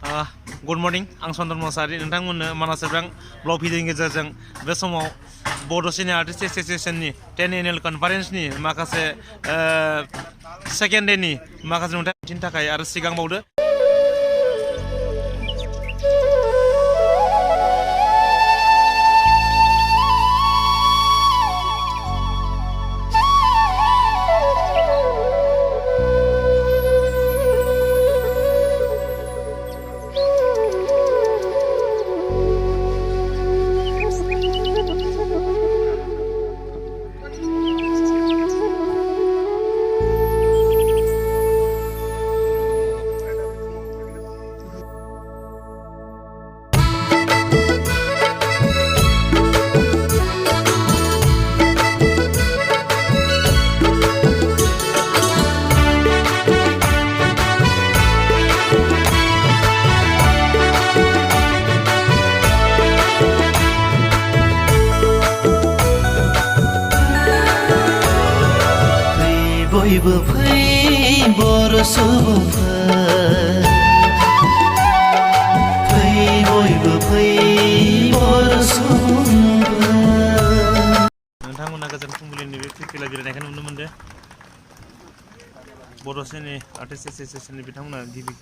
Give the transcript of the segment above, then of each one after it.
good morning आं चन्दन मोसाहारि नोंथांमोननो मानास सेब्रां blog भिडिअनि गेजेरजों बे समाव बड' सिने आर्टिस्ट एस'सिएशननि 10 एनुवेल कनफारेन्सनि माखासे सेकेन्ड डेनि माखासे नुथायनि थाखाय आरो सिगांबावदो बयबो फै बर' सुबुंफोर फै बयबो फै बर' सुबुंफोर नोंथांमोना गोजोन फुंबिलिनि बे फिरफिला बिरनायखौ नुनो मोनदों बड' सिने आर्टिस्ट एस'सिएशननि बिथांमोना गिबि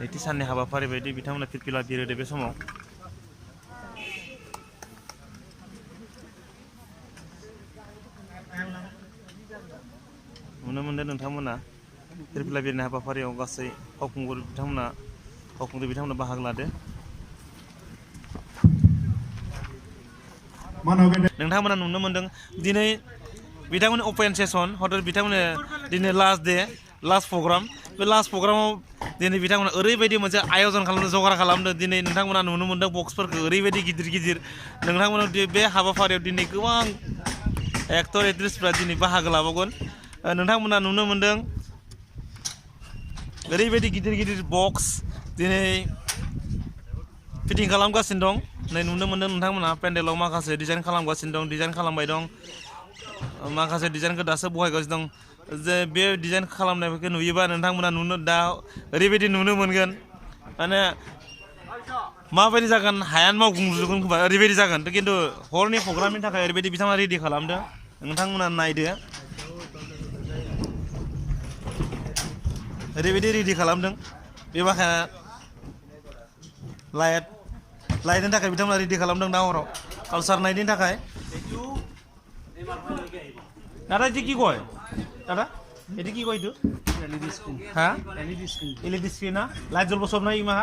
नैथि साननि हाबाफारि बायदि बिथांमोना फिरफिला बिरहोदो बे समाव नुनो मोनदों नोंथांमोना फिरफिला बिरनाय हाबाफारियाव गासै फावखुंगुर बिथांमोना बाहागो लादो नोंथांमोना नुनो मोनदों दिनै बिथांमोननि अपेन सेसन हयथ' बिथांमोननि दिनै लास्ट प्रग्राम बे लास्ट प्रग्रामाव दिनै बिथांमोना ओरैबायदि मोनसे आयजन खालामदों जगार खालामदों दिनै नोंथांमोना नुनो मोनदों बक्सफोरखौ ओरैबायदि गिदिर नोंथांमोना बे हाबाफारियाव दिनै गोबां एक्टर एक्ट्रिसफ्रा दिनै बाहागो लाबावगोन नोंथांमोना नुनो मोनदों ओरैबायदि गिदिर बक्स दिनै फिटिं खालामगासिनो दं नै नुनो मोनदों नोंथांमोना पेन्डेलाव माखासे डिजाइन खालामगासिनो दं डिजाइन खालामबाय दं माखासे डिजाइनखौ दासो बहायगासिनो दं जे बे डिजाइन खालामनायफोरखौ नुयोबा नोंथांमोना दा ओरैबायदि नुनो मोनगोन माने माबायदि जागोन हायानो मावफुंजोबगोन खोमा ओरैबायदि जागोन खिन्थु हरनि प्रग्रामनि थाखाय ओरैबायदि बिथांमोना रेडि खालामदों नोंथांमोना नायदो ओरैबायदि रेडि खालामदों बे माखाया लाइटनि थाखाय बिथांमोना रेडि खालामदों दा हराव कालसार नाइटनि थाखाय दादा एটি কি কয় দাদা এটি কি কয় এইটো এলইডি স্ক্রিন হ্যাঁ এলইডি স্ক্রিন না লাইট জ্বলব সব নাই ইমা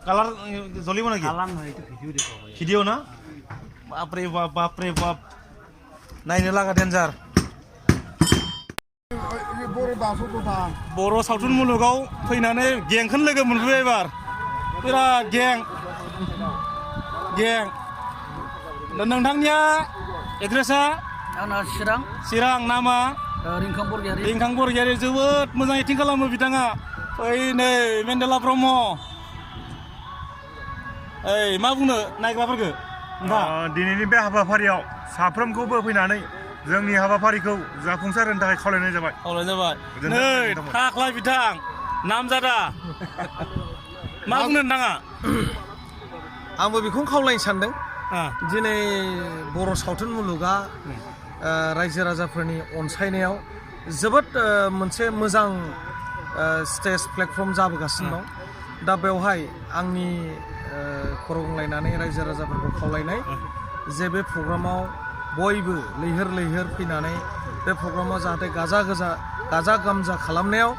কালার জ্বলিব নাকি কালার না এটা ভিডিও না বাপরে বাপ নাইनो लागा डेन्जार बर' सावथुन मुलुगाव फैनानै गेंखौनो लोगो मोनफैबाय एबार बिराद गें दा नोंथांनिया एड्रेसा आंना चिरां नामा रिंखां बरगयारि जोबोद मोजां एक्टिं खालामो बिथाङा ओइ नै मेन्देला ब्रह्म ओइ मा बुंनो नायग्राफोरखौ दिनैनि बे हाबाफारियाव साफ्रोमखौबो फैनानै जोंनि हाबाफारिखौ जाफुंसार होनो थाखाय खावलायनाय जाबाय नै थाख्लाय बिथां नामजादा मा बुंनो नोंथाङा आंबो बेखौनो खावलायनो सानदों दिनै बर' सावथुन मुलुगा रायजो राजाफोरनि अनसायनायाव जोबोद मोनसे मोजां स्टेज प्लेटफर्म जाबोगासिनो दं दा बेवहाय आंनि खर' गंलायनानै रायजो राजाफोरखौ खावलायनाय जे बे प्रग्रामाव बयबो लैहोर फैनानै बे प्रग्रामाव जाहाथे गाजा गोमजा खालामनायाव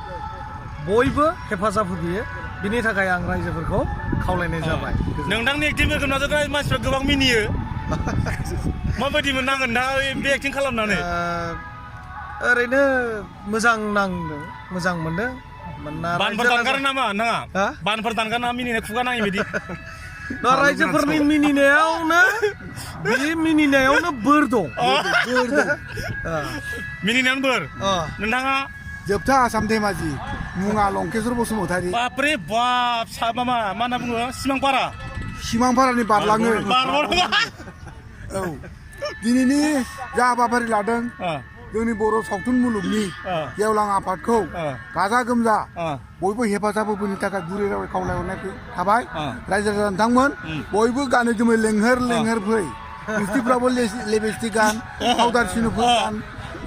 बयबो हेफाजाब होफैयो बिनि थाखाय आं रायजोफोरखौ खावलायनाय जाबाय नोंथांनि एक्टिंफोरखौ नाजानाय मानसिफ्रा गोबां मिनियो माबायदि मोननांगोन दा बे एक्टिं खालामनानै ओरैनो मोजां नांदों मोजां मोनदों बानफोर दानगारो नामा नोंथाङा बानफोर दानगार ना मिनिनाय खुगा नाङि बायदि रायजोफोरनि मिनिनायावनो बोर दं मिनिनायावनो बोर नोंथाङा जोबथा आसाम धेमाजि मुङा लंकेश्वर बसुमतारी बापरे बाप मा होनना बुङो सिमांपारानि बारलाङो औ दिनैनि जा हाबाफारि लादों जोंनि बर' सावथुन मुलुगनि गेवलां आफादखौ गाजा गोमजा बयबो हेफाजाब होफैनो थाखाय गुरै रावै खावलायहरनाय थाबाय रायजो राजा नोंथांमोन बयबो गानै जोमै लेंहर फै मिस्टिफ्राबो लिपस्टिक गान पाउडार सिनुफोर गान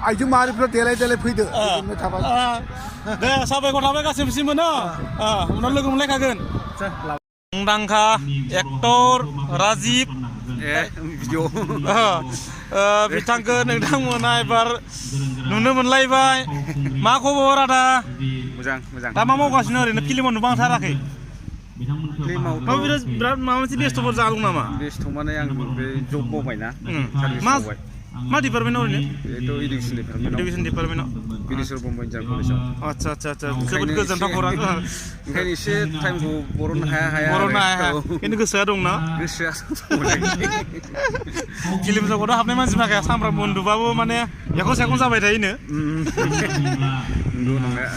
आइजो माहारिफ्रा देलाय फैदो थाबाय दे साबायखर थाबाय गासैबोसिम मोनो उनाव लोगो मोनलायखागोन मुंदांखा एक्टर राजिब बिथांखौ नोंथांमोना एबार नुनो मोनलायबाय मा खबर आदा मोजां दा मा मावगासिनो ओरैनो फिल्माव नुबांथाराखै फिल्मावथ' बिराद माबा मोनसे बेस्थ'फोर जादों नामा बेस्थ' माने आं बे जब मावबायना सार्भिस मावबाय मा डिपार्टमेन्टआव ओरैनो बेथ' इडुकेसन डिपार्टमेन्टआव बिनेश्वर ब्रह्म इन्टार कलेजाव आदसा जोबोद गोजोनथाव खौरां ओंखायनो एसे टाइमखौ बरननो हाया खिन्थु गोसोआ दंना गोसोआ फिल्म जगताव हाबनाय मानसि थाखाय सामफ्रामबो उन्दुबाबो माने एखन सेखन जाबाय थायोनो नंगौ नंनाया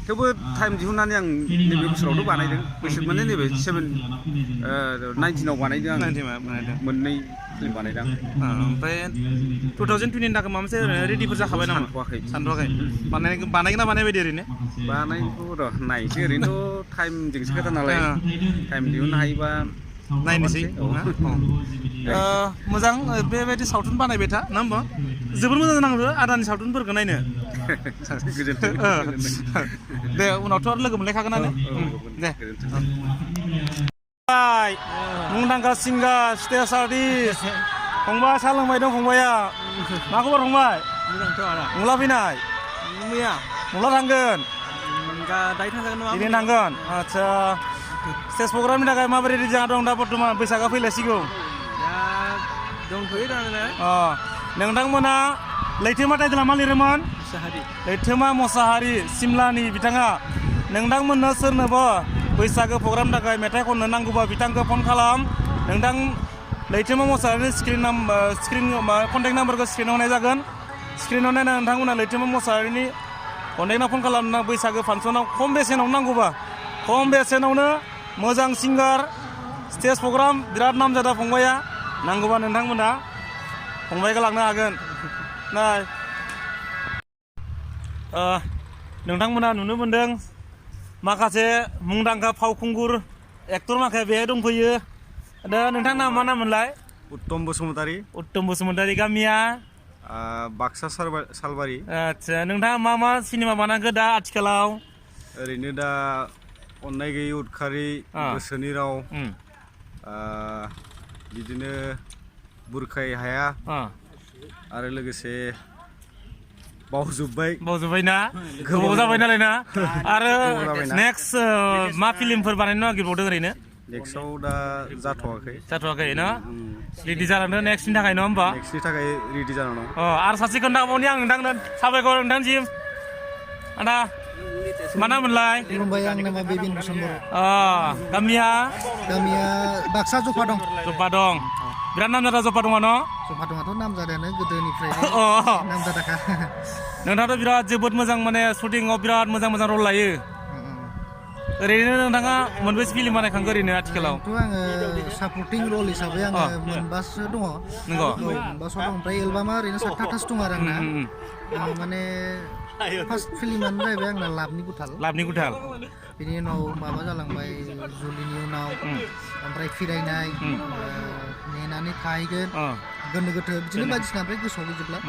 थेवबो टाइम दिहुननानै आं नैबे बोसोरावथ' बानायदों बोसोर माने नैबे 19 बानायदों आं मोननै फिल्म बानायदों ओमफ्राय 2020 नि थाखाय माबा मोनसे रेडिफोर जाखाबाय नामा सानथ'वाखै बानायगोन ना बानायबायदि ओरैनो बानायखौ र' नायनोसै ओरैनोथ' टाइमजोंसो खोथा नालाय टाइम दिहुननो हायोबा नायनोसै मोजां बेबायदि सावथुन बानायबाय था ना होमबा जोबोर मोजां नांदो आदानि सावथुनफोरखौ नायनो गोजोन्थों दे उनावथ' आरो लोगो मोनलायखागोनानो दे मुंदांखा सिंगार स्टेज आर्टिस्ट फंबाय साहा लोंबाय दं फंबाया मा खबर फंबाय मुला फैनाय मुला थांगोन दिनै थांगोन आदसा स्टेज प्रग्रामनि थाखाय माबोरै रेडि जाना दं दा बर्थमान बैसागआ फैलायसिगौ नोंथांमोना लैथोमा टाइटेला मा लिरोमोन लैथोमा मोसाहारि सिमलानि बिथाङा नोंथांमोननो सोरनोबा बैसागो प्रग्रामनि थाखाय मेथाइ खननो नांगौबा बिथांखौ फन खालाम नोंथां लैथोमा मोसाहारिनि कन्टेक्ट नाम्बारखौ स्क्रिनाव होनाय जागोन स्क्रिनाव नायना नोंथांमोना लैथोमा मोसाहारिनि कन्टेक्टआव फन खालामना बैसागो फांसनाव खम बेसेनाव नांगौबा खम बेसेनावनो मोजां सिंगार स्टेज प्रग्राम बिराद नामजादा फंबाया नांगौबा नोंथांमोना फंबायखौ लांनो हागोन नाय नोंथांमोना नुनो मोनदों माखासे मुंदांखा फावखुंगुर एक्टर माखासे बेहाय दंफैयो दा नोंथांना मा नाम मोनलाय उत्तम बसुमतारी गामिया बाक्सा सालबारि आदसा नोंथाङा मा सिनेमा बानायखो दा आथिखालाव ओरैनो दा अननाय गैयै उदखारि गोसोनि राव बिदिनो बुरखाय हाया आरो लोगोसे बावजोब्बाय ना गोबाव जाबाय नालाय ना आरो नेक्स्ट मा फिल्मफोर बानायनो नागिरबावदों ओरैनो नेक्स्टआव दा जाथ'वाखै ना रेडि जालांदों नेक्स्टनि थाखाय नङा होमबा नेक्स्टनि थाखाय रेडि जानानै दं आरो सासे खोन्थाबावनि आं नोंथांनो साबायखर नोंथांसिम आदा मा नाम मोनलाय खुलुमबाय आंनि नामा बेबिन बसुमतारी गामिया बाक्सा जफा दं बिराद नामजादा जफा दङ न जफा दङथ' नामजादायानो गोदोनिफ्राय नामजादाखा नोंथाङाथ' बिराद जोबोद मोजां माने शुटिंआव बिराद मोजां रल लायो ओरैनो नोंथाङा मोनबेसे फिल्म बानायखांखो ओरैनो आथिखालाव आङो सापर्टिं रल हिसाबै आङो मोनबासो दङ नंगौ मोनबासो दं ओमफ्राय एलबामा ओरैनो 7-8 दं आरो आंना माने फार्स्ट फिल्मानो जाहैबाय आंना लाभनि गुथाल बिनि उनाव माबा जालांबाय जुलिनि उनाव ओमफ्राय फिरायनाय नेनानै थाहैगोन गोनो गोथो बिदिनो बायदिसिना ओमफ्राय गोसोआव गैजोबला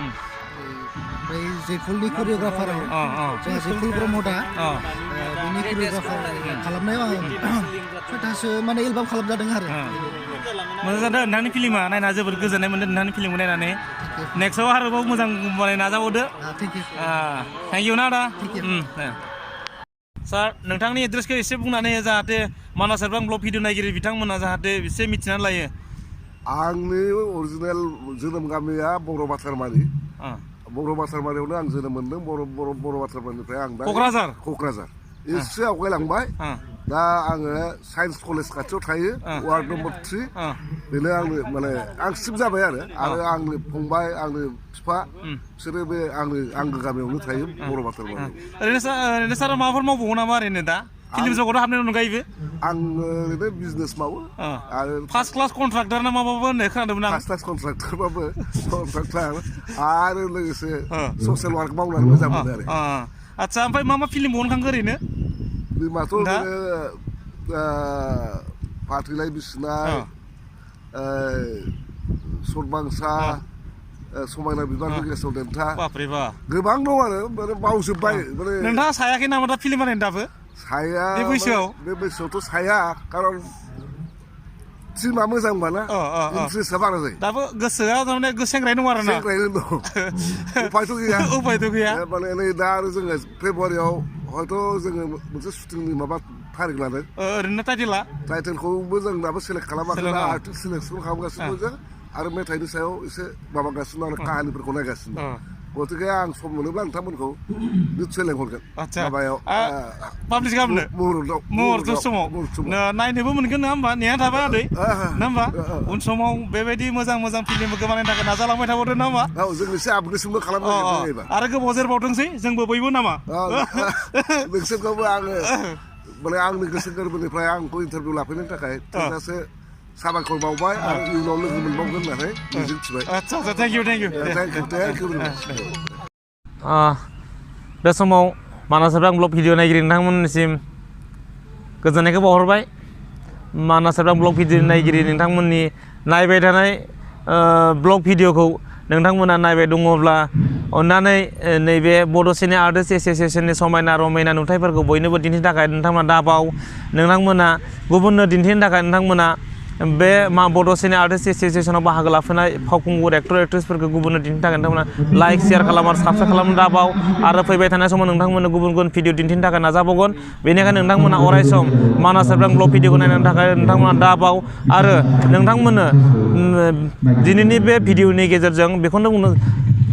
ओमफ्राय जयफुलनि करिय'ग्राफाराव जोंहा जयफुल ब्रह्म दा बिनि करिय'ग्राफार खालामनायाव आङो 6थासो माने एलबाम खालामजादों आरो मोजां जादों नोंथांनि फिल्मा नायना जोबोद गोजोननाय मोनदों नोंथांनि फिल्मखौ नायनानै नेक्स्टआव आरोबाव मोजां बानायनो नाजाबावदो थेंक इउ ना आदा सार नोंथांनि एड्रेसखौ एसे बुंनानै जाहाथे मानास सेरफां ब्लग भिडिअ नायगिरि बिथांमोना जाहाथे एसे मिथिनानै लायो आंनि अरिजिनेल जोनोम गामिया बर' बाथारमारियावनो आं जोनोम मोन्दों बर' बाथारमारिनिफ्राय आं दा क'क्राझार एसे आवगायलांबाय दा आङो साइन्स कलेज खाथियाव थायो वार्ड नम्बर 3 बेनो आंनो माने आं शिफ्ट जाबाय आरो आंनि फंबाय आंनि बिफा बिसोरो बे आंनि आंगो गामियावनो थायो बर' बाथारमारि ओरैनो सार माबाफोर मावबावो नामा ओरैनो दा फिल्म जगताव हाबनायनि अनगायैबो आं ओरैनो बिजनेस मावो आरो फार्स्ट क्लास कन्ट्राक्टर ना माबाबो होननाय खोनादोंमोन आं फार्स्ट क्लास कन्ट्राक्टरबाबो आरो लोगोसे ससियेल वार्क मावनानै मोजां मोनो आरो आदसा ओमफ्राय मा मा फिल्म बहनखांखो ओरैनो फिल्माथ' फाथैलाय बिसिनाय सतबांसा समायना बिबारनि गेसाव देन्था बापरे बा गोबां दं आरो माने बावजोब्बाय माने नोंथाङा सायाखै नामा दा फिल्म बानायनो दाबो साया बे बैसोआव बे बैसोआवथ' साया खारन फिल्मा मोजांबाना इन्ट्रेस्टआ बारा जायो दाबो गोसोआ थारमाने सेंग्रायै दं आरो ना सेंग्रायैनो दं उपायथ' गैया उपायथ' गैया माने नै दा आरो जोङो फेब्रुवारियाव हयथ' जोङो मोनसे शुटिंनि माबा थारिख लादों ओरैनो टाइटेलखौबो जों दाबो सेलेक्ट खालामाखै दा आर्टिस्ट सिलेक्सन खालामगासिनो जों आरो मेथाइनि सायाव एसे माबागासिनो आरो काहानिफोरखौ नायगासिनो गतिके आं सम मोनोब्ला नोंथांमोनखौ निस्सय लेंहरगोन माबायाव पाब्लिश खालामनो मुहुर्त समाव नायनोबो मोनगोन नङा होमबा नेना थाबाय आदै नङा होमबा उन समाव बेबायदि मोजां मोजां फिल्मफोरखौ बानायनो थाखाय नाजालांबाय थाबावदो नङा होमबा औ जों एसे आपग्रेडसनबो खालामनांगोन आरो गोबाव जेरबावथोंसै जोंबो बयबो नामा नोंसोरखौबो आङो माने आंनि गोसो गोरबोनिफ्राय आंखौ इन्टारभिउ लाफैनो थाखाय थोजासे साबायखर बावबाय आरो इयुनाव लोगो मोनबावगोन होननानै मिजिंथिबाय आदसा थेंक इउ बे समाव मानास हाब्रां ब्लग भिडिअ नायगिरि नोंथांमोननिसिम गोजोननायखौ बावहरबाय मानास हाब्रां ब्लग भिडिअ नायगिरि नोंथांमोननि नायबाय थानाय ब्लग भिडिअखौ नोंथांमोना नायबाय दङब्ला अन्नानै नैबे बड' सिने आर्टिस्ट एस'सियेसननि समायना रमायना नुथायफोरखौ बयनोबो दिन्थिनो थाखाय नोंथांमोना दाबाव नोंथांमोना गुबुननो दिन्थिनो थाखाय नोंथांमोना बे बड' सिने आर्टिस्ट एस'सियेसनाव बाहागो लाफैनाय फावखुंगुर एक्टर एक्ट्रेसफोरखौ गुबुननो दिन्थिनो थाखाय नोंथांमोना लाइक शेयार खालाम आरो साबस्क्राइब खालामनो दाबाव आरो फैबाय थानाय समाव नोंथांमोननो गुबुन गुबुन भिडिअ दिन्थिनो थाखाय नाजाबावगोन बेनिखायनो नोंथांमोना अराय सम मानास हाब्रां ब्लग भिडिअखौ नायनो थाखाय नोंथांमोना दाबाव आरो नोंथांमोननो दिनैनि बे भिडिअनि गेजेरजों बेखौनो बुंनो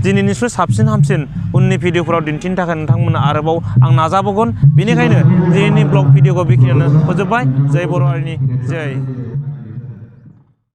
दिनैनिख्रुइ साबसिन हामसिन उननि भिडिअफोराव दिन्थिनो थाखाय नोंथांमोना आरोबाव आं नाजाबावगोन बेनिखायनो दिनैनि ब्लग भिडिअखौ बेखिनियावनो फोजोबबाय जय बर' हारिनि जय